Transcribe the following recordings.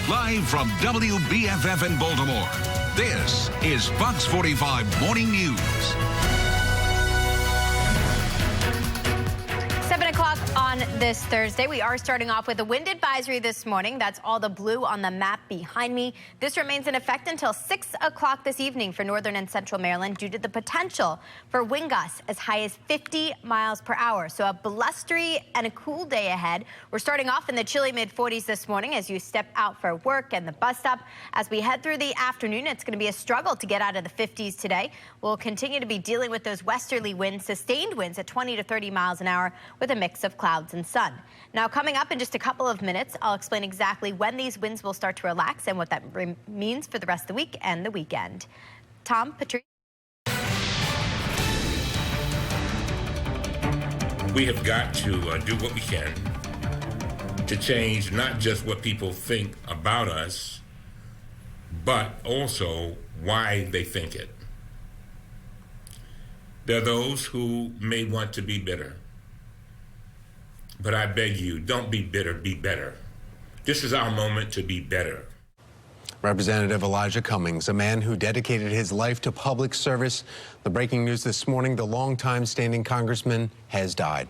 Live from WBFF in Baltimore, this is Fox 45 Morning News. 7 o'clock on this Thursday. We are starting off with a wind advisory this morning. That's all the blue on the map behind me. This remains in effect until 6 o'clock this evening for northern and central Maryland due to the potential for wind gusts as high as 50 miles per hour. So a blustery and a cool day ahead. We're starting off in the chilly mid-40s this morning as you step out for work and the bus stop. As we head through the afternoon, it's going to be a struggle to get out of the 50s today. We'll continue to be dealing with those westerly winds, sustained winds at 20 to 30 miles an hour with a mix of clouds and sun. Now, coming up in just a couple of minutes, I'll explain exactly when these winds will start to relax and what that means for the rest of the week and the weekend. Tom, Patrice. We have got to do what we can to change not just what people think about us, but also why they think it. There are those who may want to be bitter. But I beg you, don't be bitter, be better. This is our moment to be better. Representative Elijah Cummings, a man who dedicated his life to public service. The breaking news this morning, the longtime standing congressman has died.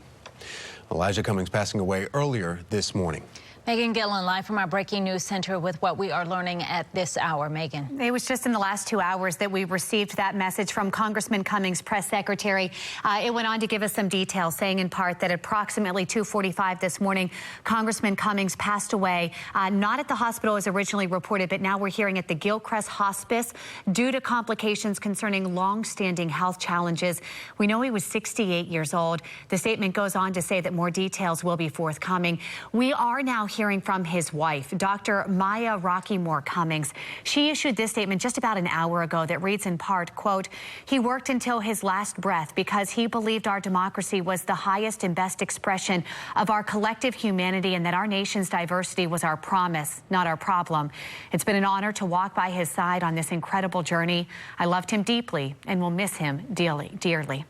Elijah Cummings passing away earlier this morning. Megan Gillen live from our Breaking News Center with what we are learning at this hour. Megan. It was just in the last 2 hours that we received that message from Congressman Cummings' press secretary. It went on to give us some details, saying in part that approximately 2:45 this morning, Congressman Cummings passed away, not at the hospital as originally reported, but now we're hearing at the Gilchrist Hospice due to complications concerning long-standing health challenges. We know he was 68 years old. The statement goes on to say that more details will be forthcoming. We are now hearing from his wife, Dr. Maya Rockymore Cummings. She issued this statement just about an hour ago that reads in part, quote, "He worked until his last breath because he believed our democracy was the highest and best expression of our collective humanity and that our nation's diversity was our promise, not our problem. It's been an honor to walk by his side on this incredible journey. I loved him deeply and will miss him dearly."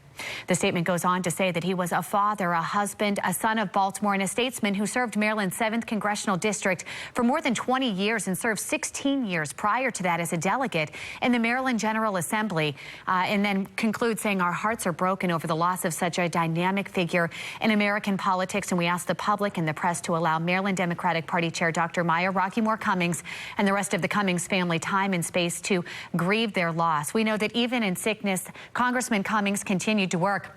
The statement goes on to say that he was a father, a husband, a son of Baltimore, and a statesman who served Maryland's 7th Congressional District for more than 20 years and served 16 years prior to that as a delegate in the Maryland General Assembly, and then concludes saying our hearts are broken over the loss of such a dynamic figure in American politics, and we ask the public and the press to allow Maryland Democratic Party Chair Dr. Maya Rockymore Cummings and the rest of the Cummings family time and space to grieve their loss. We know that even in sickness, Congressman Cummings continued to work,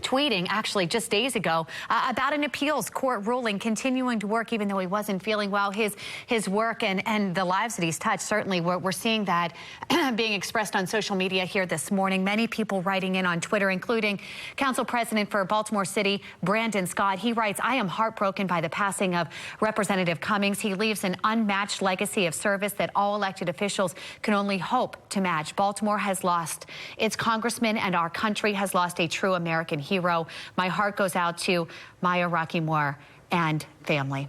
tweeting actually just days ago about an appeals court ruling, continuing to work even though he wasn't feeling well. His work and the lives that he's touched, certainly we're seeing that being expressed on social media here this morning. Many people writing in on Twitter, including Council President for Baltimore City, Brandon Scott. He writes, "I am heartbroken by the passing of Representative Cummings. He leaves an unmatched legacy of service that all elected officials can only hope to match. Baltimore has lost its congressman and our country has lost a true American hero. My heart goes out to Maya Rockymore and family."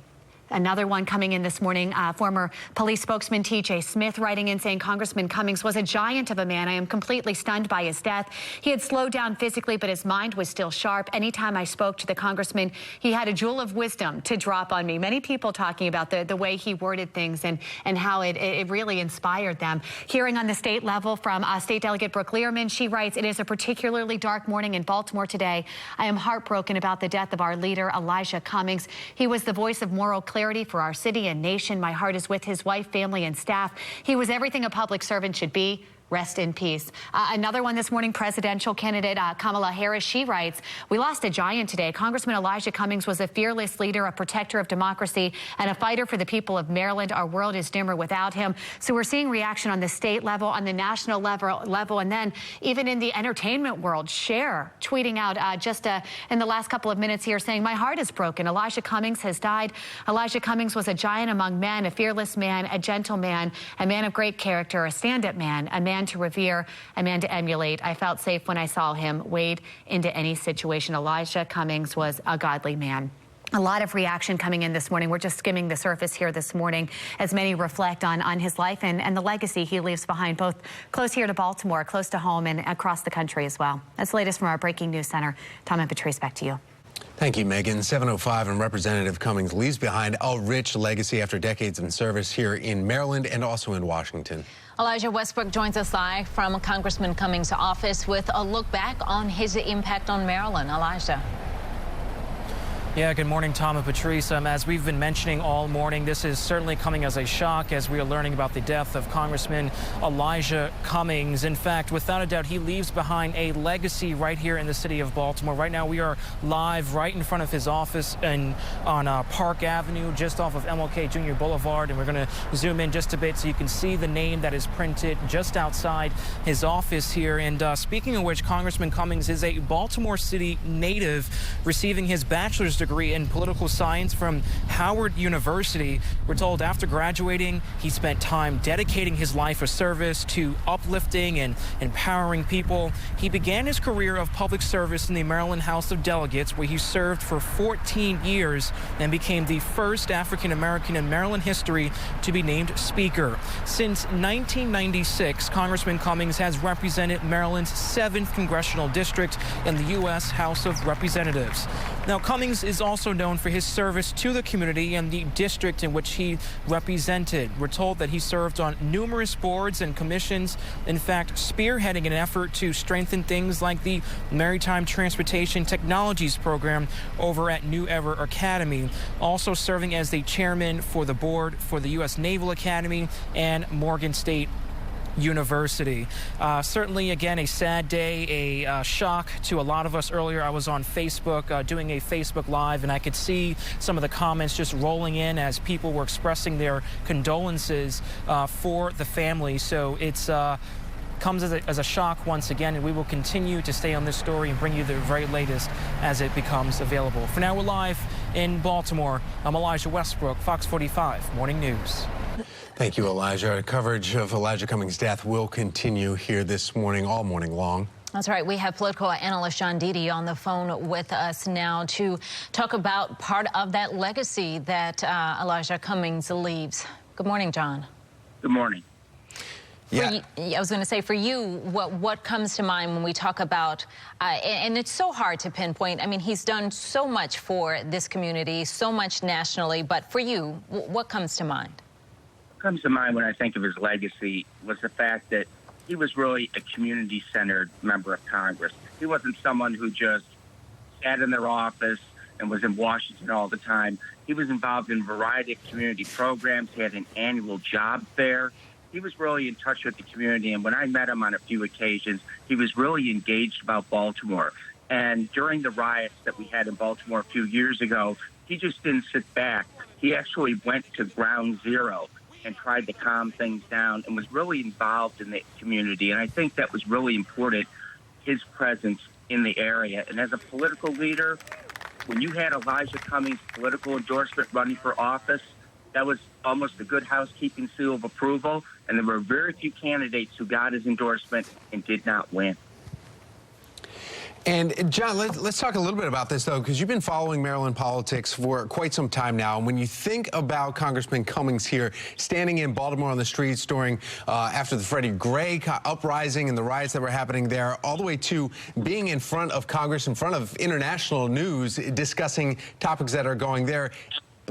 Another one coming in this morning, former police spokesman T.J. Smith writing in saying Congressman Cummings was a giant of a man. I am completely stunned by his death. He had slowed down physically, but his mind was still sharp. Anytime I spoke to the congressman, he had a jewel of wisdom to drop on me. Many people talking about the way he worded things and how it really inspired them. Hearing on the state level from State Delegate Brooke Learman, she writes, "It is a particularly dark morning in Baltimore today. I am heartbroken about the death of our leader, Elijah Cummings. He was the voice of moral clarity for our city and nation. My heart is with his wife, family, and staff. He was everything a public servant should be. Rest in peace." Another one this morning, presidential candidate Kamala Harris, she writes, "We lost a giant today. Congressman Elijah Cummings was a fearless leader, a protector of democracy, and a fighter for the people of Maryland. Our world is dimmer without him." So we're seeing reaction on the state level, on the national level, and then even in the entertainment world. Cher tweeting out just in the last couple of minutes here saying, "My heart is broken. Elijah Cummings has died. Elijah Cummings was a giant among men, a fearless man, a gentle man, a man of great character, a stand-up man, a man to revere, a man to emulate. I felt safe when I saw him wade into any situation. Elijah Cummings was a godly man." A lot of reaction coming in this morning. We're just skimming the surface here this morning as many reflect on his life and the legacy he leaves behind, both close here to Baltimore, close to home, and across the country as well. That's the latest from our Breaking News Center. Tom and Patrice, back to you. Thank you, Megan. 7:05, and Representative Cummings leaves behind a rich legacy after decades in service here in Maryland and also in Washington. Elijah Westbrook joins us live from Congressman Cummings' office with a look back on his impact on Maryland. Elijah. Yeah, good morning, Tom and Patrice. As we've been mentioning all morning, this is certainly coming as a shock as we are learning about the death of Congressman Elijah Cummings. In fact, without a doubt, he leaves behind a legacy right here in the city of Baltimore. Right now, we are live right in front of his office on Park Avenue, just off of MLK Jr. Boulevard. And we're going to zoom in just a bit so you can see the name that is printed just outside his office here. And speaking of which, Congressman Cummings is a Baltimore City native, receiving his bachelor's degree in political science from Howard University. We're told after graduating, he spent time dedicating his life of service to uplifting and empowering people. He began his career of public service in the Maryland House of Delegates, where he served for 14 years and became the first African-American in Maryland history to be named Speaker. Since 1996, Congressman Cummings has represented Maryland's 7th congressional district in the U.S. House of Representatives. Now, Cummings is also known for his service to the community and the district in which he represented. We're told that he served on numerous boards and commissions, in fact, spearheading an effort to strengthen things like the Maritime Transportation Technologies program over at New Ever Academy, also serving as the chairman for the board for the U.S. Naval Academy and Morgan State University. Certainly, again, a sad day, a shock to a lot of us. Earlier, I was on Facebook doing a Facebook Live, and I could see some of the comments just rolling in as people were expressing their condolences for the family. So it's comes as a shock once again, and we will continue to stay on this story and bring you the very latest as it becomes available. For now, we're live in Baltimore. I'm Elijah Westbrook, Fox 45 Morning News. Thank you, Elijah. Coverage of Elijah Cummings' death will continue here this morning, all morning long. That's right. We have political analyst John Dede on the phone with us now to talk about part of that legacy that Elijah Cummings leaves. Good morning, John. Good morning. Yeah. I was going to say, for you, what comes to mind when we talk about, and it's so hard to pinpoint. I mean, he's done so much for this community, so much nationally, but for you, what comes to mind? What comes to mind when I think of his legacy was the fact that he was really a community-centered member of Congress. He wasn't someone who just sat in their office and was in Washington all the time. He was involved in a variety of community programs. He had an annual job fair. He was really in touch with the community, and when I met him on a few occasions, he was really engaged about Baltimore. And during the riots that we had in Baltimore a few years ago, he just didn't sit back. He actually went to ground zero and tried to calm things down and was really involved in the community. And I think that was really important, his presence in the area. And as a political leader, when you had Elijah Cummings' political endorsement running for office, that was almost a good housekeeping seal of approval. And there were very few candidates who got his endorsement and did not win. And, John, let's talk a little bit about this, though, because you've been following Maryland politics for quite some time now. And when you think about Congressman Cummings here standing in Baltimore on the streets during after the Freddie Gray uprising and the riots that were happening there, all the way to being in front of Congress, in front of international news, discussing topics that are going there,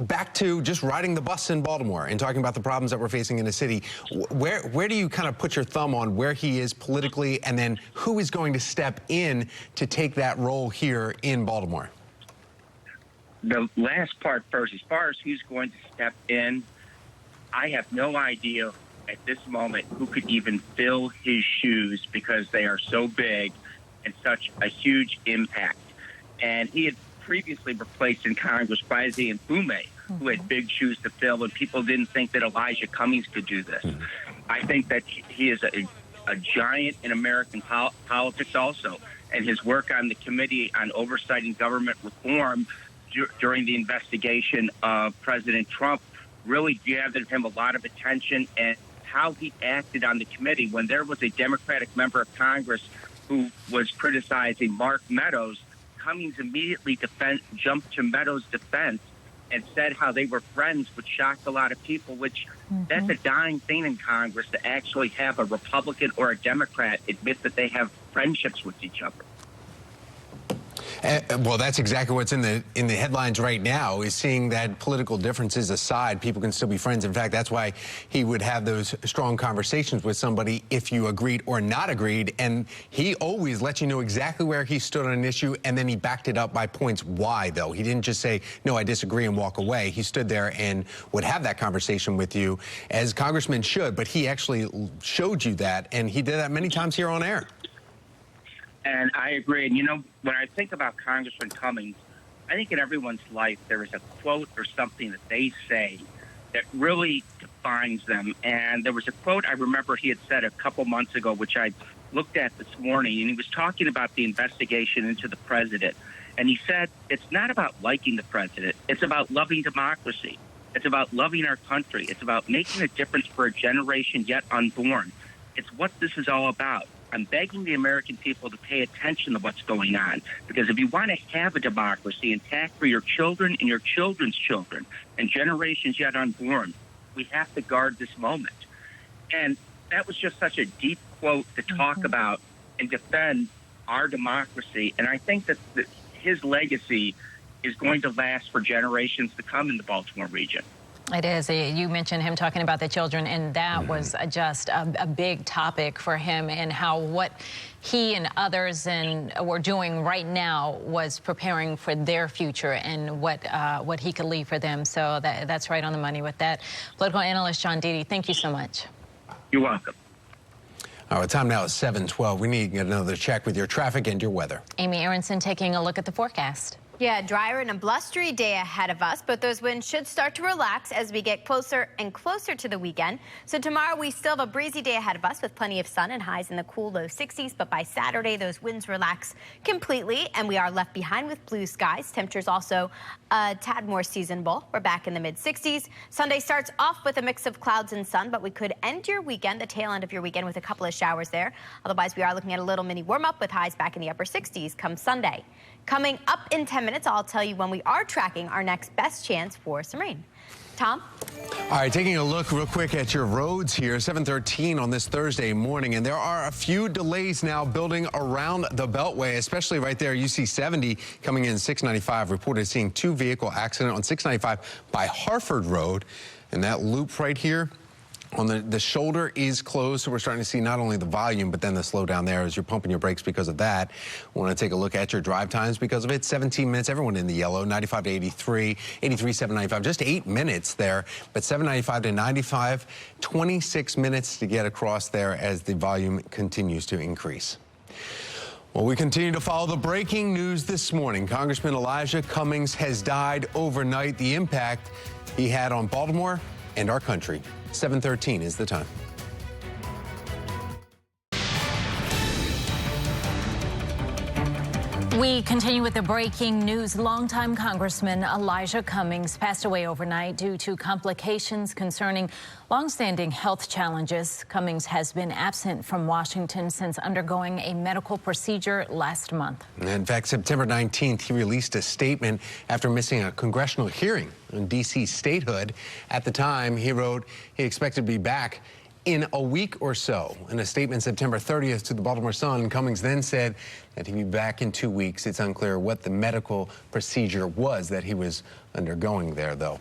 back to just riding the bus in Baltimore and talking about the problems that we're facing in the city. Where do you kind of put your thumb on where he is politically, and then who is going to step in to take that role here in Baltimore? The last part first. As far as who's going to step in, I have no idea at this moment who could even fill his shoes, because they are so big and such a huge impact. And he had previously replaced in Congress Baise and Fume, who had big shoes to fill, and people didn't think that Elijah Cummings could do this. I think that he is a giant in American politics also, and his work on the Committee on Oversight and Government Reform during the investigation of President Trump really gathered him a lot of attention, and how he acted on the committee when there was a Democratic member of Congress who was criticizing Mark Meadows. Cummings immediately jumped to Meadows' defense and said how they were friends, which shocked a lot of people, which that's a dying thing in Congress, to actually have a Republican or a Democrat admit that they have friendships with each other. Well, that's exactly what's in the headlines right now, is seeing that political differences aside, people can still be friends. In fact, that's why he would have those strong conversations with somebody if you agreed or not agreed. And he always let you know exactly where he stood on an issue, and then he backed it up by points why, though. He didn't just say, no, I disagree, and walk away. He stood there and would have that conversation with you, as congressmen should, but he actually showed you that, and he did that many times here on air. And I agree. And, you know, when I think about Congressman Cummings, I think in everyone's life there is a quote or something that they say that really defines them. And there was a quote I remember he had said a couple months ago, which I looked at this morning, and he was talking about the investigation into the president. And he said, it's not about liking the president. It's about loving democracy. It's about loving our country. It's about making a difference for a generation yet unborn. It's what this is all about. I'm begging the American people to pay attention to what's going on, because if you want to have a democracy intact for your children and your children's children and generations yet unborn, we have to guard this moment. And that was just such a deep quote to talk about and defend our democracy. And I think that his legacy is going to last for generations to come in the Baltimore region. It is. You mentioned him talking about the children, and that was just a big topic for him, and how what he and others were doing right now was preparing for their future and what he could leave for them. So that's right on the money with that. Political analyst John Dede, thank you so much. You're welcome. All right, time now is 7:12. We need to get another check with your traffic and your weather. Amy Aronson taking a look at the forecast. Yeah, drier and a blustery day ahead of us, but those winds should start to relax as we get closer and closer to the weekend. So tomorrow we still have a breezy day ahead of us with plenty of sun and highs in the cool low 60s, but by Saturday those winds relax completely and we are left behind with blue skies. Temperatures also a tad more seasonable. We're back in the mid 60s. Sunday starts off with a mix of clouds and sun, but we could end your weekend, the tail end of your weekend, with a couple of showers there. Otherwise, we are looking at a little mini warm up with highs back in the upper 60s come Sunday. Coming up in 10 minutes, I'll tell you when we are tracking our next best chance for some rain. Tom? All right, taking a look real quick at your roads here, 7:13 on this Thursday morning, and there are a few delays now building around the Beltway, especially right there. You see 70 coming in 695, reported seeing 2 vehicle accident on 695 by Harford Road, and that loop right here on the shoulder is closed, so we're starting to see not only the volume, but then the slowdown there as you're pumping your brakes because of that. We want to take a look at your drive times because of it. 17 minutes, everyone in the yellow, 95 to 83, 83, 795, just 8 minutes there, but 795 to 95, 26 minutes to get across there as the volume continues to increase. Well, we continue to follow the breaking news this morning. Congressman Elijah Cummings has died overnight. The impact he had on Baltimore and our country. 7:13 is the time. We continue with the breaking news. Longtime Congressman Elijah Cummings passed away overnight due to complications concerning longstanding health challenges. Cummings has been absent from Washington since undergoing a medical procedure last month. In fact, September 19th, he released a statement after missing a congressional hearing on D.C. statehood. At the time, he wrote he expected to be back in a week or so. In a statement September 30th to the Baltimore Sun, Cummings then said that he'd be back in 2 weeks. It's unclear what the medical procedure was that he was undergoing there, though.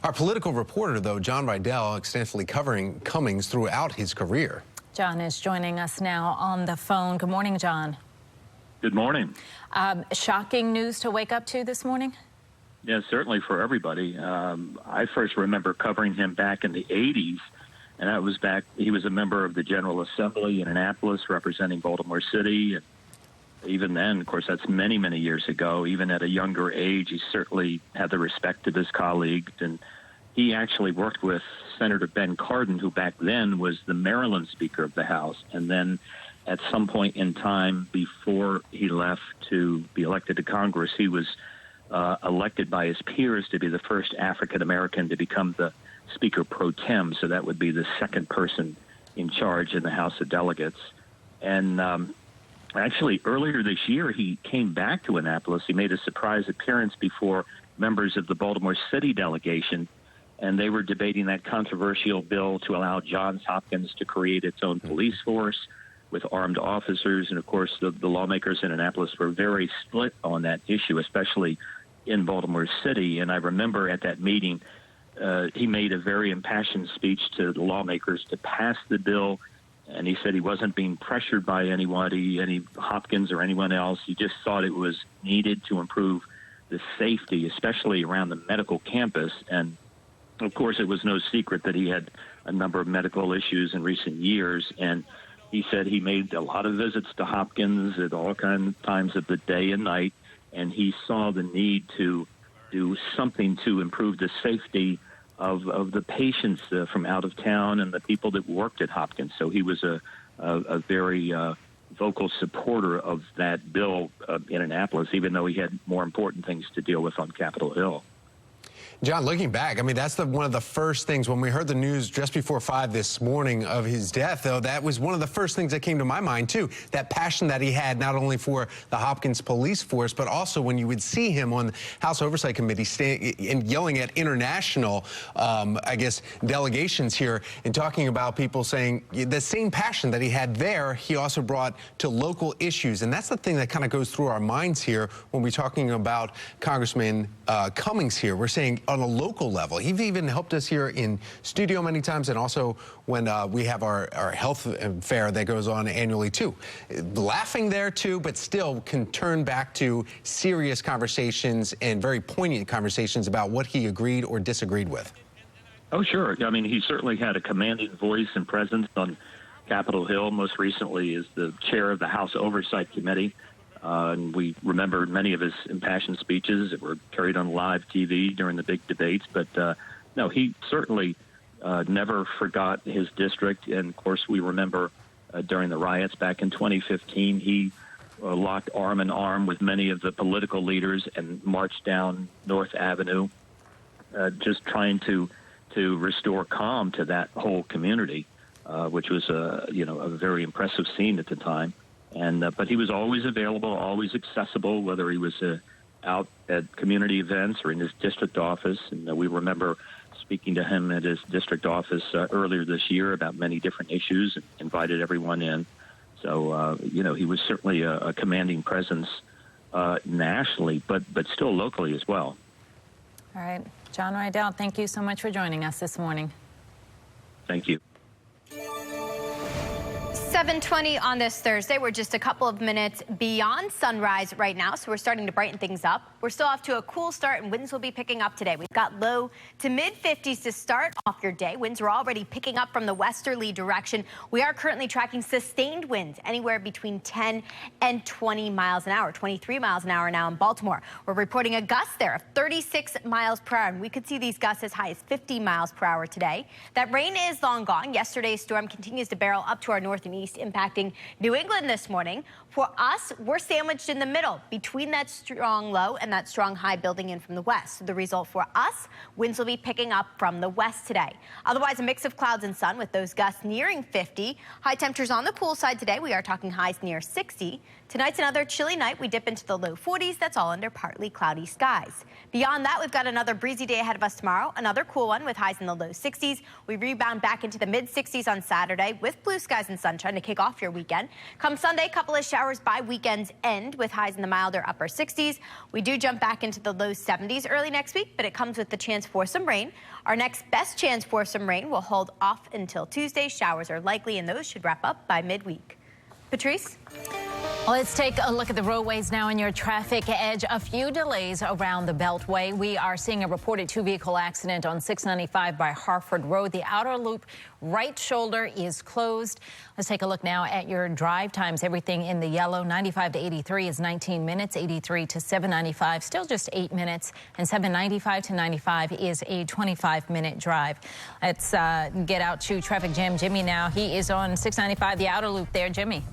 Our political reporter, though, John Rydell, extensively covering Cummings throughout his career. John is joining us now on the phone. Good morning, John. Good morning. Shocking news to wake up to this morning? Yeah, certainly for everybody. I first remember covering him back in the 80s. And that was back, he was a member of the General Assembly in Annapolis representing Baltimore City. And even then, of course, that's many, many years ago. Even at a younger age, he certainly had the respect of his colleagues. And he actually worked with Senator Ben Cardin, who back then was the Maryland Speaker of the House. And then at some point in time before he left to be elected to Congress, he was elected by his peers to be the first African-American to become the Speaker pro tem, so that would be the second person in charge in the House of Delegates. And actually, earlier this year, he came back to Annapolis. He made a surprise appearance before members of the Baltimore City delegation, and they were debating that controversial bill to allow Johns Hopkins to create its own police force. with armed officers. And, of course, the lawmakers in Annapolis were very split on that issue, especially in Baltimore City. And I remember at that meeting, he made a very impassioned speech to the lawmakers to pass the bill. And he said he wasn't being pressured by anybody, any Hopkins or anyone else. He just thought it was needed to improve the safety, especially around the medical campus. And, of course, it was no secret that he had a number of medical issues in recent years. And he said he made a lot of visits to Hopkins at all kinds of times of the day and night, and he saw the need to do something to improve the safety of the patients from out of town and the people that worked at Hopkins. So he was a very vocal supporter of that bill in Annapolis, even though he had more important things to deal with on Capitol Hill. John, looking back, I mean, that's one of the first things when we heard the news just before 5 this morning of his death, though, that was one of the first things that came to my mind, too. That passion that he had not only for the Hopkins police force, but also when you would see him on the House Oversight Committee and yelling at international, I guess, delegations here and talking about people saying the same passion that he had there, he also brought to local issues. And that's the thing that kind of goes through our minds here when we're talking about Congressman Cummings here. We're saying on a local level. He's even helped us here in studio many times, and also when we have our health fair that goes on annually too. Laughing there too, but still can turn back to serious conversations and very poignant conversations about what he agreed or disagreed with. Oh, sure. I mean, he certainly had a commanding voice and presence on Capitol Hill. Most recently as the chair of the House Oversight Committee. And we remember many of his impassioned speeches that were carried on live TV during the big debates. But, no, he certainly never forgot his district. And, of course, we remember during the riots back in 2015, he locked arm in arm with many of the political leaders and marched down North Avenue, just trying to restore calm to that whole community, which was, a very impressive scene at the time. And but he was always available, always accessible, whether he was out at community events or in his district office. And we remember speaking to him at his district office earlier this year about many different issues and invited everyone in. So, he was certainly a commanding presence nationally, but still locally as well. All right. John Rydell, thank you so much for joining us this morning. Thank you. 7:20 on this Thursday. We're just a couple of minutes beyond sunrise right now, so we're starting to brighten things up. We're still off to a cool start, and winds will be picking up today. We've got low to mid-50s to start off your day. Winds are already picking up from the westerly direction. We are currently tracking sustained winds anywhere between 10 and 20 miles an hour, 23 miles an hour now in Baltimore. We're reporting a gust there of 36 miles per hour, and we could see these gusts as high as 50 miles per hour today. That rain is long gone. Yesterday's storm continues to barrel up to our north and east, impacting New England this morning. For us, we're sandwiched in the middle between that strong low and that strong high building in from the west. So the result for us, winds will be picking up from the west today. Otherwise, a mix of clouds and sun with those gusts nearing 50. High temperatures on the cool side today. We are talking highs near 60. Tonight's another chilly night. We dip into the low 40s. That's all under partly cloudy skies. Beyond that, we've got another breezy day ahead of us tomorrow. Another cool one with highs in the low 60s. We rebound back into the mid 60s on Saturday with blue skies and sunshine to kick off your weekend. Come Sunday, a couple of showers by weekend's end with highs in the milder upper 60s. We do jump back into the low 70s early next week, but it comes with the chance for some rain. Our next best chance for some rain will hold off until Tuesday. Showers are likely, and those should wrap up by midweek. Patrice? Well, let's take a look at the roadways now in your traffic edge. A few delays around the Beltway. We are seeing a reported two-vehicle accident on 695 by Harford Road. The outer loop right shoulder is closed. Let's take a look now at your drive times. Everything in the yellow. 95 to 83 is 19 minutes. 83 to 795, still just 8 minutes. And 795 to 95 is a 25-minute drive. Let's get out to Traffic Jam Jimmy now. He is on 695, the outer loop there. Jimmy.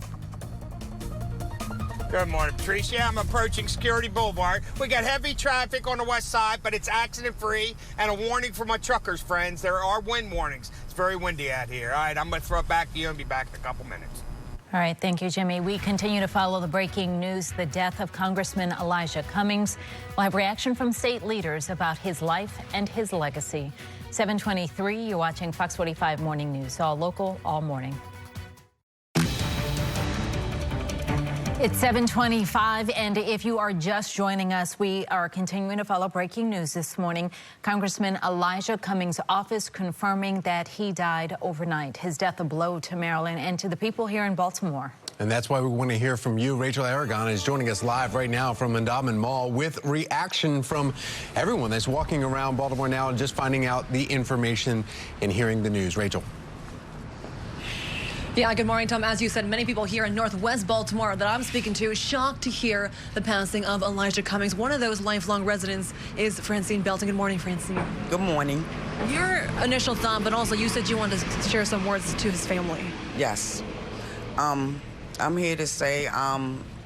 Good morning, Patrice. Yeah, I'm approaching Security Boulevard. We got heavy traffic on the west side, but it's accident-free. And a warning for my truckers friends, there are wind warnings. It's very windy out here. All right, I'm going to throw it back to you and be back in a couple minutes. All right, thank you, Jimmy. We continue to follow the breaking news, the death of Congressman Elijah Cummings. We'll have reaction from state leaders about his life and his legacy. 7:23, you're watching Fox 45 Morning News, all local, all morning. It's 7:25, and if you are just joining us, we are continuing to follow breaking news this morning. Congressman Elijah Cummings' office confirming that he died overnight. His death a blow to Maryland and to the people here in Baltimore. And that's why we want to hear from you. Rachel Aragon is joining us live right now from Endowment Mall with reaction from everyone that's walking around Baltimore now and just finding out the information and hearing the news. Rachel. Yeah, good morning, Tom. As you said, many people here in Northwest Baltimore that I'm speaking to shocked to hear the passing of Elijah Cummings. One of those lifelong residents is Francine Belton. Good morning, Francine. Good morning. Your initial thought, but also you said you wanted to share some words to his family. Yes. I'm here to say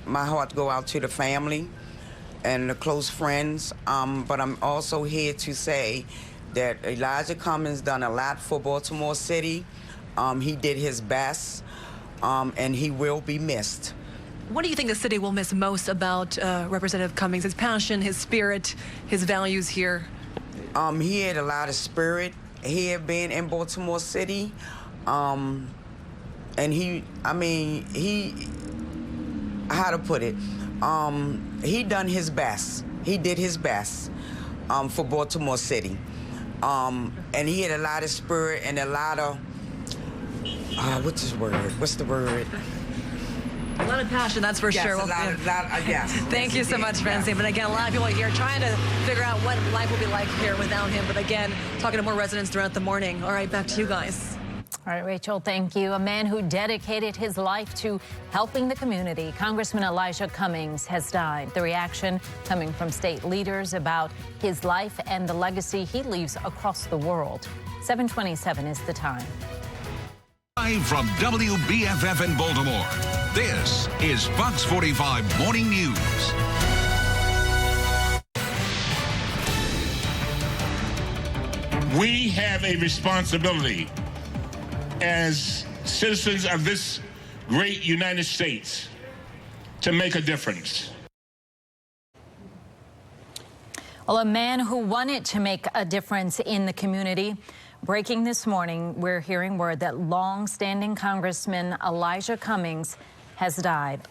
my heart go out to the family and the close friends, but I'm also here to say that Elijah Cummings done a lot for Baltimore City. He did his best, and he will be missed. What do you think the city will miss most about Representative Cummings? His passion, his spirit, his values here? He had a lot of spirit here being in Baltimore City. And how to put it? He done his best. He did his best for Baltimore City. And he had a lot of spirit and a lot of, what's his word? What's the word? A lot of passion, that's for sure. Yes. Thank you so much, Francine. But again, a lot of people here trying to figure out what life will be like here without him. But again, talking to more residents throughout the morning. All right, back to you guys. All right, Rachel, thank you. A man who dedicated his life to helping the community, Congressman Elijah Cummings, has died. The reaction coming from state leaders about his life and the legacy he leaves across the world. 7:27 is the time. Live from WBFF in Baltimore, this is Fox 45 Morning News. We have a responsibility as citizens of this great United States to make a difference. Well, a man who wanted to make a difference in the community. Breaking this morning, we're hearing word that long-standing Congressman Elijah Cummings has died.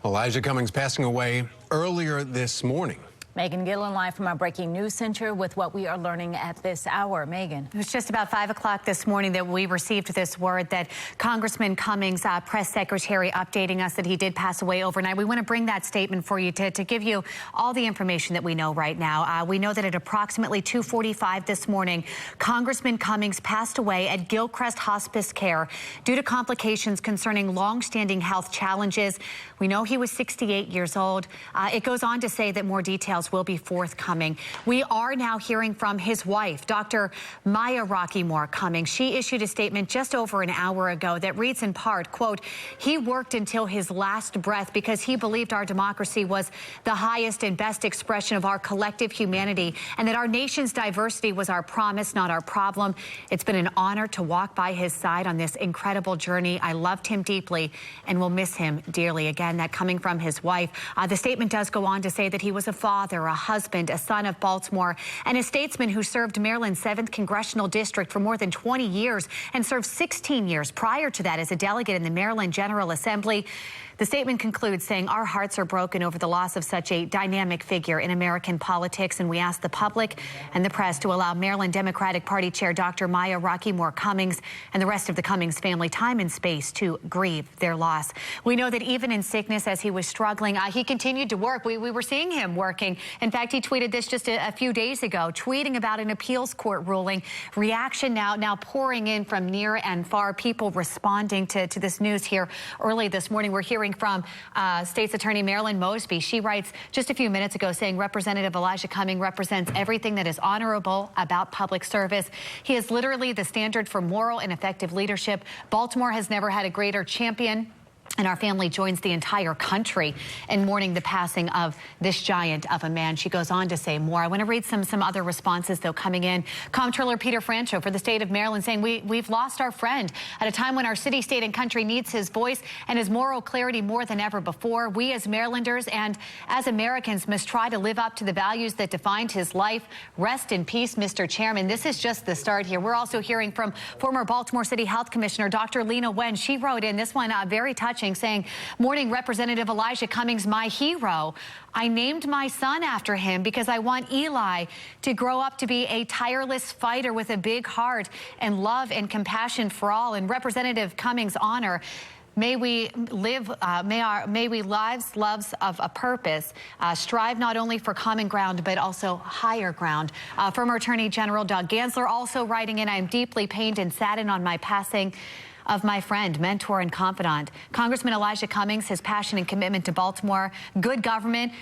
Elijah Cummings passing away earlier this morning. Megan Gillen live from our Breaking News Center with what we are learning at this hour. Megan. It was just about 5 o'clock this morning that we received this word that Congressman Cummings, press secretary, updating us that he did pass away overnight. We want to bring that statement for you to give you all the information that we know right now. We know that at approximately 2:45 this morning, Congressman Cummings passed away at Gilchrist Hospice Care due to complications concerning long-standing health challenges. We know he was 68 years old. It goes on to say that more details will be forthcoming. We are now hearing from his wife, Dr. Maya Rockymore Cummings. She issued a statement just over an hour ago that reads in part, quote, "He worked until his last breath because he believed our democracy was the highest and best expression of our collective humanity and that our nation's diversity was our promise, not our problem. It's been an honor to walk by his side on this incredible journey. I loved him deeply and will miss him dearly." Again, that coming from his wife. The statement does go on to say that he was a father, a husband, a son of Baltimore, and a statesman who served Maryland's 7th Congressional District for more than 20 years and served 16 years prior to that as a delegate in the Maryland General Assembly. The statement concludes saying, "Our hearts are broken over the loss of such a dynamic figure in American politics, and we ask the public and the press to allow Maryland Democratic Party Chair Dr. Maya Rockymore Cummings and the rest of the Cummings family time and space to grieve their loss." We know that even in sickness, as he was struggling, he continued to work. We were seeing him working. In fact, he tweeted this just a few days ago, tweeting about an appeals court ruling. Reaction now pouring in from near and far, people responding to this news here early this morning. We're hearing from State's Attorney Marilyn Mosby. She writes just a few minutes ago saying Representative Elijah Cummings represents everything that is honorable about public service. He is literally the standard for moral and effective leadership. Baltimore has never had a greater champion. And our family joins the entire country in mourning the passing of this giant of a man. She goes on to say more. I want to read some other responses, though, coming in. Comptroller Peter Francho for the state of Maryland saying we've lost our friend at a time when our city, state, and country needs his voice and his moral clarity more than ever before. We as Marylanders and as Americans must try to live up to the values that defined his life. Rest in peace, Mr. Chairman. This is just the start here. We're also hearing from former Baltimore City Health Commissioner Dr. Lena Wen. She wrote in this one very touching. touching, saying, "Morning, Representative Elijah Cummings, my hero. I named my son after him because I want Eli to grow up to be a tireless fighter with a big heart and love and compassion for all. In Representative Cummings' honor, may we live, may we lives of a purpose, strive not only for common ground, but also higher ground." Former Attorney General Doug Gansler also writing in, "I am deeply pained and saddened on my passing of my friend, mentor, and confidant. Congressman Elijah Cummings, his passion and commitment to Baltimore, good government,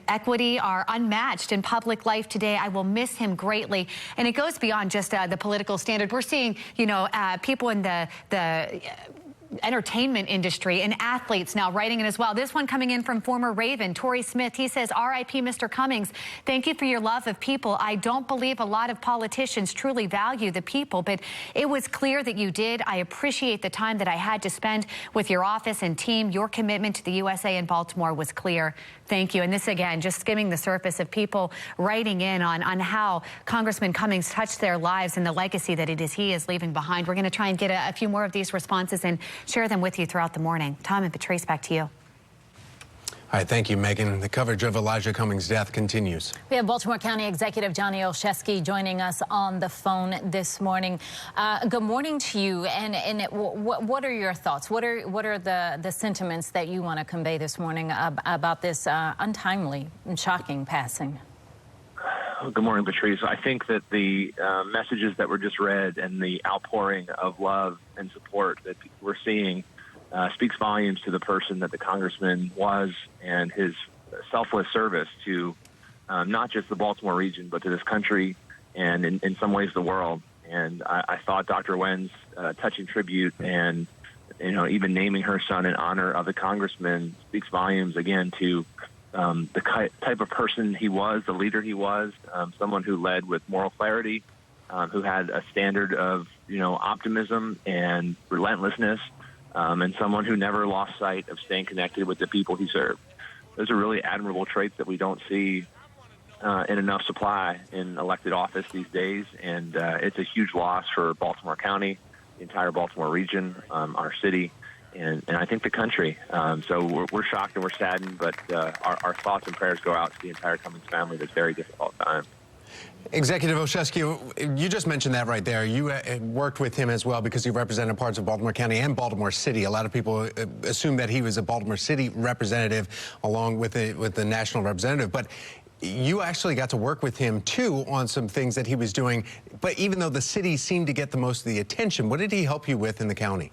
equity are unmatched in public life today. I will miss him greatly." And it goes beyond just the political standard. We're seeing, you know, people in the entertainment industry and athletes now writing in as well. This one coming in from former Raven, Torrey Smith. He says, "R.I.P. Mr. Cummings. Thank you for your love of people. I don't believe a lot of politicians truly value the people, but it was clear that you did. I appreciate the time that I had to spend with your office and team. Your commitment to the USA and Baltimore was clear. Thank you." And this, again, just skimming the surface of people writing in on how Congressman Cummings touched their lives and the legacy that he is leaving behind. We're going to try and get a few more of these responses and share them with you throughout the morning. Tom and Patrice, back to you. All right, thank you, Megan. The coverage of Elijah Cummings' death continues. We have Baltimore County Executive Johnny Olszewski joining us on the phone this morning. Good morning to you. And what are your thoughts? What are the sentiments that you want to convey this morning about this untimely and shocking passing? Good morning, Patrice. I think that the messages that were just read and the outpouring of love and support that we're seeing speaks volumes to the person that the congressman was and his selfless service to not just the Baltimore region, but to this country and in some ways the world. And I thought Dr. Wen's touching tribute and, you know, even naming her son in honor of the congressman speaks volumes again to the type of person he was, the leader he was, someone who led with moral clarity, who had a standard of, you know, optimism and relentlessness, and someone who never lost sight of staying connected with the people he served. Those are really admirable traits that we don't see in enough supply in elected office these days, and it's a huge loss for Baltimore County, the entire Baltimore region, our city, and I think the country. So we're shocked and we're saddened, but our thoughts and prayers go out to the entire Cummings family this very difficult time. Executive Olszewski, you just mentioned that right there. You worked with him as well because you represented parts of Baltimore County and Baltimore City. A lot of people assume that he was a Baltimore City representative along with the national representative, but you actually got to work with him, too, on some things that he was doing. But even though the city seemed to get the most of the attention, what did he help you with in the county?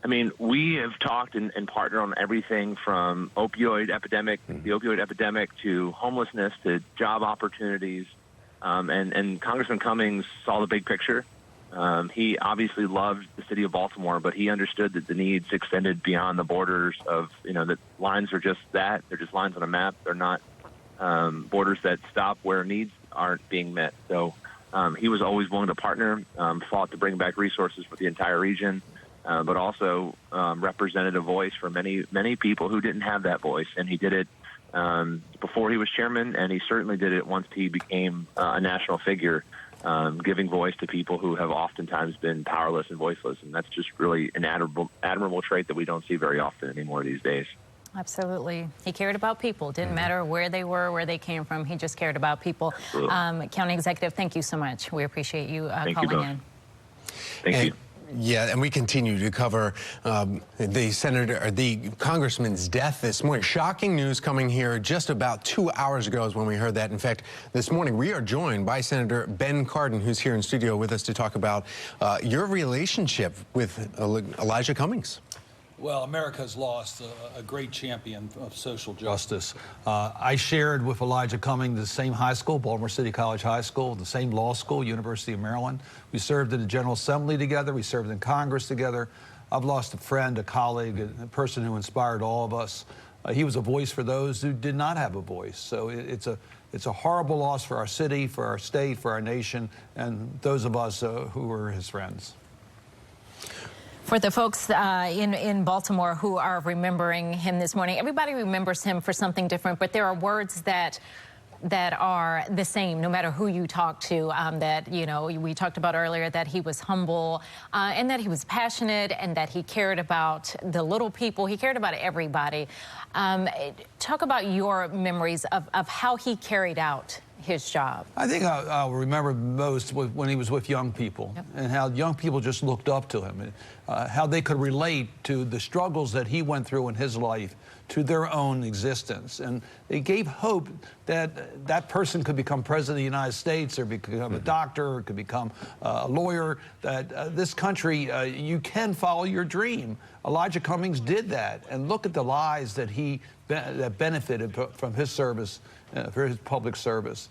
I mean, we have talked and partnered on everything from the opioid epidemic, to homelessness, to job opportunities. And Congressman Cummings saw the big picture. He obviously loved the city of Baltimore, but he understood that the needs extended beyond the borders of, you know, that lines are just that. They're just lines on a map. They're not borders that stop where needs aren't being met. So he was always willing to partner, fought to bring back resources for the entire region. But also represented a voice for many, many people who didn't have that voice. And he did it before he was chairman, and he certainly did it once he became a national figure, giving voice to people who have oftentimes been powerless and voiceless. And that's just really an admirable trait that we don't see very often anymore these days. Absolutely. He cared about people. Didn't matter where they were, where they came from. He just cared about people. County Executive, thank you so much. We appreciate you calling in. Thank you. Yeah, and we continue to cover the congressman's death this morning. Shocking news coming here just about 2 hours ago is when we heard that. In fact, this morning we are joined by Senator Ben Cardin, who's here in studio with us to talk about your relationship with Elijah Cummings. Well, America's lost a great champion of social justice. I shared with Elijah Cummings the same high school, Baltimore City College High School, the same law school, University of Maryland. We served in the General Assembly together. We served in Congress together. I've lost a friend, a colleague, a person who inspired all of us. He was a voice for those who did not have a voice. So it's a horrible loss for our city, for our state, for our nation, and those of us who were his friends. For the folks in Baltimore who are remembering him this morning, everybody remembers him for something different, but there are words that that are the same, no matter who you talk to, that, you know, we talked about earlier that he was humble and that he was passionate and that he cared about the little people. He cared about everybody. Talk about your memories of how he carried out his job. I think I'll remember most when he was with young people, and how young people just looked up to him, and how they could relate to the struggles that he went through in his life to their own existence. And it gave hope that that person could become president of the United States, or become a doctor, or could become a lawyer, that this country, you can follow your dream. Elijah Cummings did that, and look at the lives that he that benefited from his service, for his public service.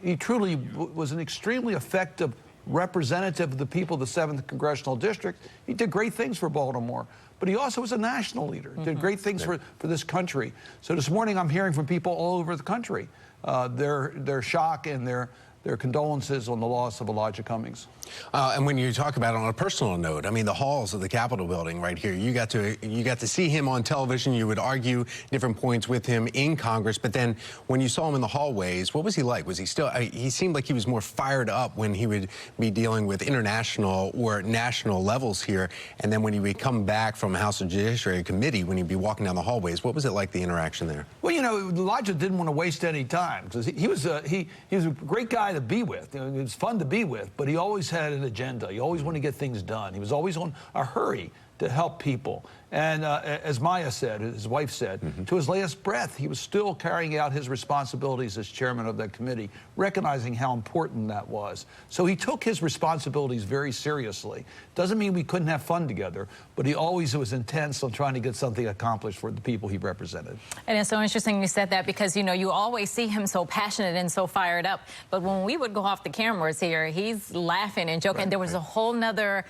He truly was an extremely effective representative of the people of the 7th Congressional District. He did great things for Baltimore, but he also was a national leader, did great things for this country. So this morning I'm hearing from people all over the country, their shock and their condolences on the loss of Elijah Cummings. And when you talk about it on a personal note, I mean, the halls of the Capitol building right here, you got to see him on television. You would argue different points with him in Congress. But then when you saw him in the hallways, what was he like? Was he still, he seemed like he was more fired up when he would be dealing with international or national levels here. And then when he would come back from House of Judiciary Committee, when he'd be walking down the hallways, what was it like, the interaction there? Well, you know, Elijah didn't want to waste any time, because he was a great guy to be with. You know, it was fun to be with, but he always had an agenda. He always wanted to get things done. He was always on a hurry to help people. And as Maya said, his wife said, to his last breath, he was still carrying out his responsibilities as chairman of that committee, recognizing how important that was. So he took his responsibilities very seriously. Doesn't mean we couldn't have fun together, but he always was intense on trying to get something accomplished for the people he represented. And it's so interesting you said that, because, you know, you always see him so passionate and so fired up, but when we would go off the cameras here, he's laughing and joking. There was a whole nother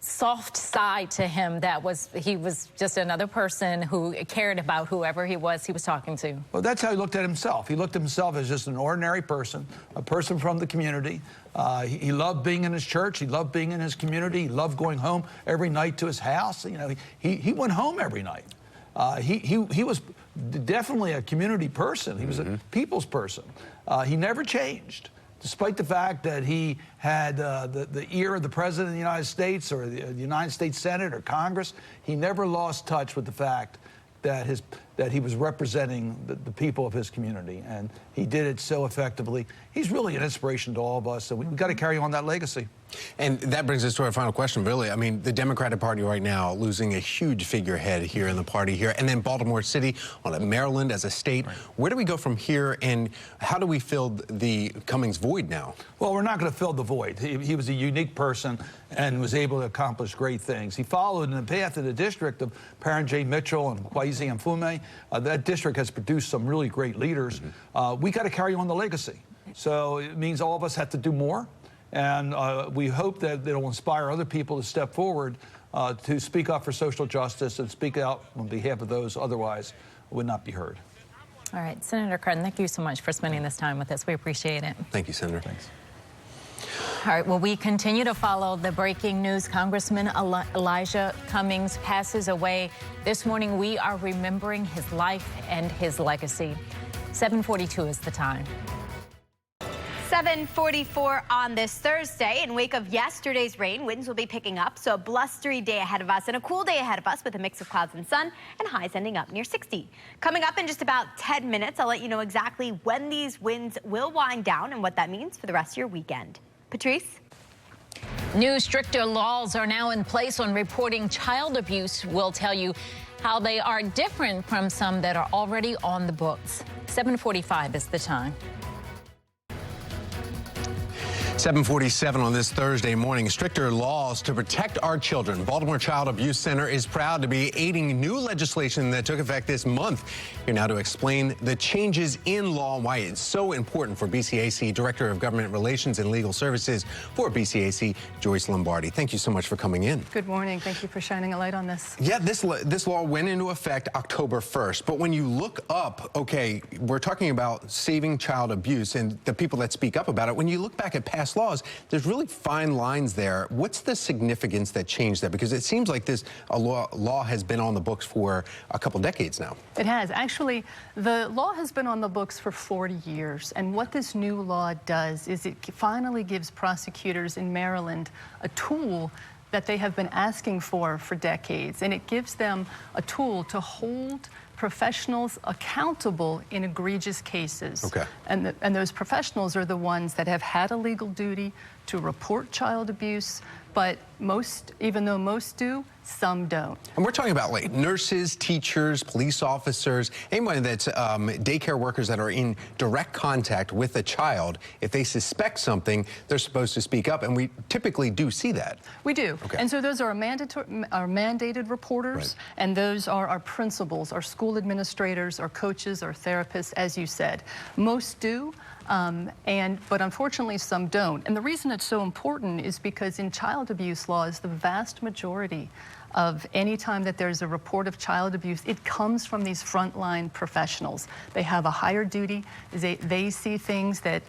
soft side to him that he was just another person who cared about whoever he was talking to. Well, that's how he looked at himself. He looked at himself as just an ordinary person, a person from the community. He loved being in his church. He loved being in his community. He loved going home every night to his house. You know, he went home every night. He was definitely a community person. He was a people's person. He never changed, despite the fact that he had the ear of the President of the United States, or the United States Senate or Congress. He never lost touch with the fact that he was representing the people of his community, and he did it so effectively. He's really an inspiration to all of us, and we've got to carry on that legacy. And that brings us to our final question, really. I mean, the Democratic Party right now losing a huge figurehead here in the party here, and then Baltimore City, on Maryland as a state. Right. Where do we go from here, and how do we fill the Cummings void now? Well, we're not going to fill the void. He was a unique person and was able to accomplish great things. He followed in the path of the district of Parent J. Mitchell and Kwesi Mfume. That district has produced some really great leaders. We got to carry on the legacy. So it means all of us have to do more. And we hope that it'll inspire other people to step forward to speak up for social justice and speak out on behalf of those otherwise would not be heard. All right, Senator Cardin, thank you so much for spending this time with us. We appreciate it. Thank you, Senator. Thanks. All right, well, we continue to follow the breaking news. Congressman Elijah Cummings passes away. This morning, we are remembering his life and his legacy. 7:42 is the time. 7:44 on this Thursday. In wake of yesterday's rain, winds will be picking up, so a blustery day ahead of us and a cool day ahead of us with a mix of clouds and sun, and highs ending up near 60. Coming up in just about 10 minutes, I'll let you know exactly when these winds will wind down and what that means for the rest of your weekend. Patrice? New stricter laws are now in place on reporting child abuse. We'll tell you how they are different from some that are already on the books. 7:45 is the time. 7:47 on this Thursday morning. Stricter laws to protect our children. Baltimore Child Abuse Center is proud to be aiding new legislation that took effect this month. Here now to explain the changes in law and why it's so important for BCAC, Director of Government Relations and Legal Services for BCAC, Joyce Lombardi. Thank you so much for coming in. Good morning. Thank you for shining a light on this. Yeah, this law went into effect October 1st. But when you look up, okay, we're talking about saving child abuse and the people that speak up about it. When you look back at past pass laws, there's really fine lines there. What's the significance that changed that? Because it seems like this law has been on the books for a couple decades now. It has. Actually, the law has been on the books for 40 years. And what this new law does is it finally gives prosecutors in Maryland a tool that they have been asking for decades. And it gives them a tool to hold professionals accountable in egregious cases. Okay. And those professionals are the ones that have had a legal duty to report child abuse, but even though most do, some don't. And we're talking about like nurses, teachers, police officers, anyone that's daycare workers that are in direct contact with a child. If they suspect something, they're supposed to speak up, and we typically do see that. We do. Okay. And so those are mandated reporters, right. and those are our principals, our school administrators, our coaches, our therapists, as you said. Most do. But unfortunately some don't. And the reason it's so important is because in child abuse laws, the vast majority of any time that there's a report of child abuse, it comes from these frontline professionals. They have a higher duty. They see things that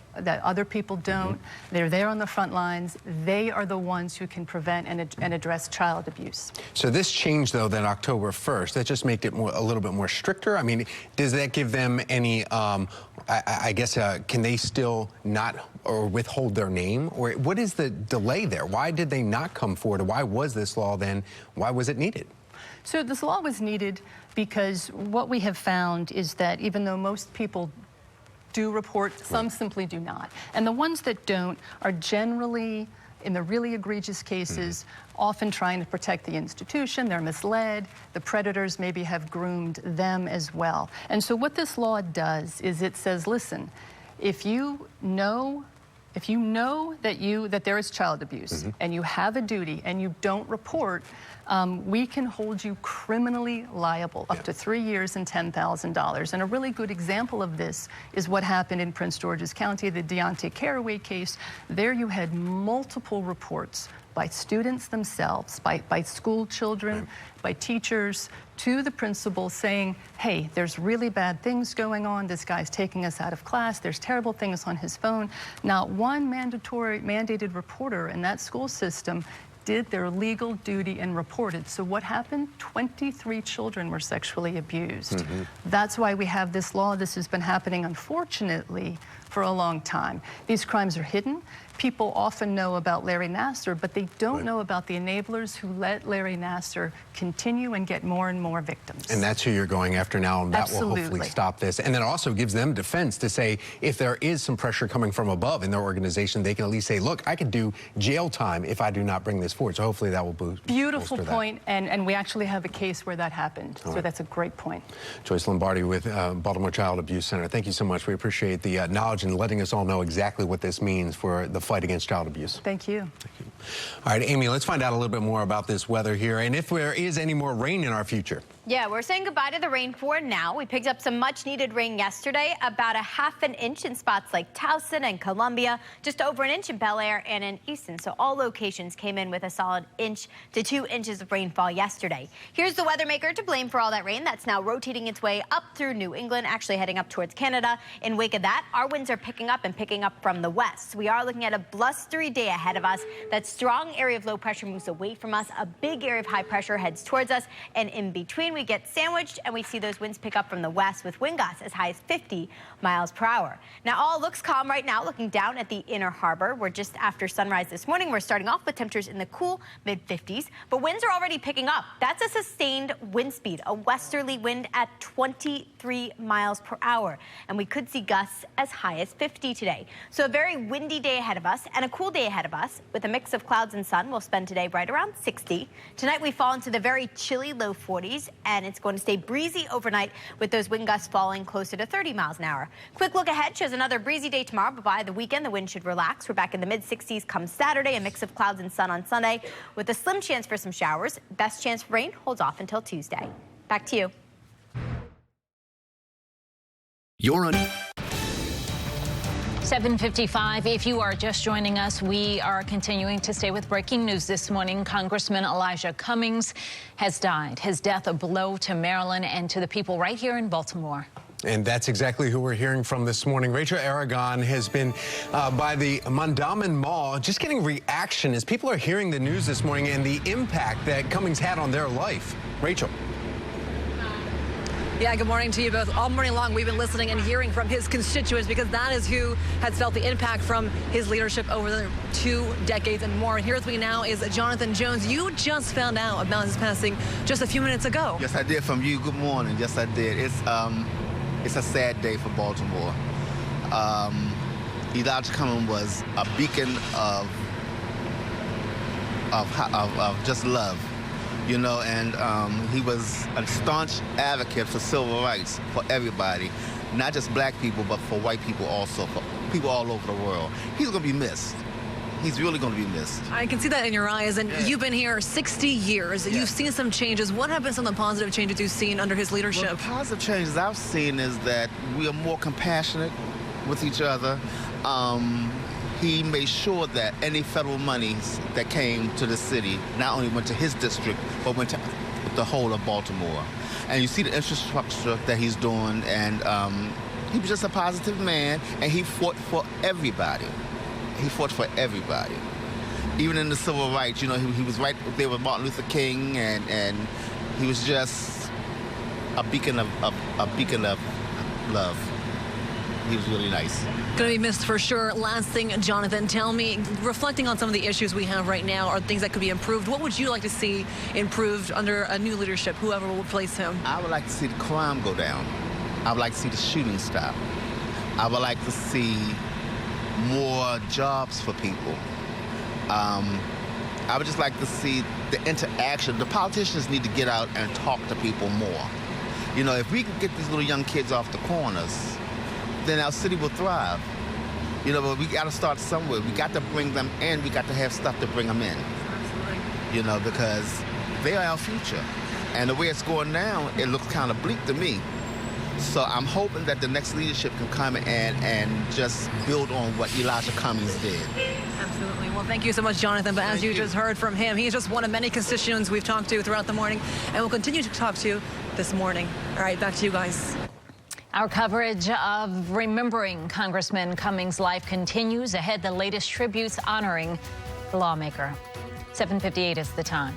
other people don't. Mm-hmm. They're there on the front lines. They are the ones who can prevent and address child abuse. So this change, though, then October 1st, that just made it a little bit more stricter? I mean, does that give them any, I guess, can they still not or withhold their name? Or what is the delay there? Why did they not come forward? Or why was this law then, why was it needed? So this law was needed because what we have found is that even though most people do report, some simply do not. And the ones that don't are generally, in the really egregious cases, often trying to protect the institution. They're misled. The predators maybe have groomed them as well. And so what this law does is it says, listen, if you know that there is child abuse and you have a duty and you don't report, we can hold you criminally liable up to 3 years and $10,000. And a really good example of this is what happened in Prince George's County, the Deontay Caraway case. There you had multiple reports by students themselves, by school children, by teachers, to the principal saying, hey, there's really bad things going on. This guy's taking us out of class. There's terrible things on his phone. Not one mandated reporter in that school system did their legal duty and reported. So what happened? 23 children were sexually abused. That's why we have this law. This has been happening, unfortunately, for a long time. These crimes are hidden. People often know about Larry Nassar, but they don't know about the enablers who let Larry Nassar continue and get more and more victims. And that's who you're going after now, and that will hopefully stop this. And then it also gives them defense to say, if there is some pressure coming from above in their organization, they can at least say, look, I could do jail time if I do not bring this forward. So hopefully that will boost. Beautiful point, and we actually have a case where that happened. So that's a great point. Joyce Lombardi with Baltimore Child Abuse Center. Thank you so much. We appreciate the knowledge and letting us all know exactly what this means for the fight against child abuse. Thank you. Thank you. All right, Amy, let's find out a little bit more about this weather here and if there is any more rain in our future. Yeah, we're saying goodbye to the rain for now. We picked up some much needed rain yesterday, about a ½ inch in spots like Towson and Columbia, just over 1 inch in Bel Air and in Easton. So all locations came in with a solid 1 to 2 inches of rainfall yesterday. Here's the weather maker to blame for all that rain that's now rotating its way up through New England, actually heading up towards Canada. In wake of that, our winds are picking up from the west. So we are looking at a blustery day ahead of us. That strong area of low pressure moves away from us. A big area of high pressure heads towards us, and in between we get sandwiched and we see those winds pick up from the west with wind gusts as high as 50 miles per hour. Now all looks calm right now, looking down at the inner harbor. We're just after sunrise this morning. We're starting off with temperatures in the cool mid-50s, but winds are already picking up. That's a sustained wind speed, a westerly wind at 23 miles per hour, and we could see gusts as high as 50 today. So a very windy day ahead of us and a cool day ahead of us with a mix of clouds and sun. We'll spend today right around 60. Tonight we fall into the very chilly low 40s, and it's going to stay breezy overnight with those wind gusts falling closer to 30 miles an hour. Quick look ahead shows another breezy day tomorrow, but by the weekend the wind should relax. We're back in the mid-60s come Saturday, a mix of clouds and sun on Sunday with a slim chance for some showers. Best chance for rain holds off until Tuesday. Back to you. You're on 7:55. If you are just joining us, we are continuing to stay with breaking news this morning. Congressman Elijah Cummings has died. His death a blow to Maryland and to the people right here in Baltimore. And that's exactly who we're hearing from this morning. Rachel Aragon has been by the Mondawmin Mall, just getting reaction as people are hearing the news this morning and the impact that Cummings had on their life. Rachel. Yeah, good morning to you both. All morning long, we've been listening and hearing from his constituents because that is who has felt the impact from his leadership over the 2 decades and more. And here with me now is Jonathan Jones. You just found out about his passing just a few minutes ago. Yes, I did. From you. Good morning. Yes, I did. It's a sad day for Baltimore. Elijah Cummings was a beacon of just love. You know, and he was a staunch advocate for civil rights for everybody, not just black people, but for white people also, for people all over the world. He's going to be missed. He's really going to be missed. I can see that in your eyes, and you've been here 60 years. You've seen some changes. What have been some of the positive changes you've seen under his leadership? Well, the positive changes I've seen is that we are more compassionate with each other. He made sure that any federal monies that came to the city not only went to his district, but went to the whole of Baltimore. And you see the infrastructure that he's doing, and he was just a positive man, and he fought for everybody. He fought for everybody. Even in the civil rights, you know, he was right there with Martin Luther King, and he was just a beacon of love. He was really nice. Going to be missed for sure. Last thing, Jonathan, tell me, reflecting on some of the issues we have right now, are things that could be improved. What would you like to see improved under a new leadership, whoever will replace him? I would like to see the crime go down. I would like to see the shooting stop. I would like to see more jobs for people. I would just like to see the interaction. The politicians need to get out and talk to people more. You know, if we can get these little young kids off the corners, then our city will thrive. You know, but we got to start somewhere. We got to bring them in. We got to have stuff to bring them in. Absolutely. You know, because they are our future. And the way it's going now, it looks kind of bleak to me. So I'm hoping that the next leadership can come and just build on what Elijah Cummings did. Absolutely. Well, thank you so much, Jonathan. But as you just heard from him, he's just one of many constituents we've talked to throughout the morning, and we'll continue to talk to this morning. All right, back to you guys. Our coverage of remembering Congressman Cummings' life continues. Ahead, the latest tributes honoring the lawmaker. 7:58 is the time.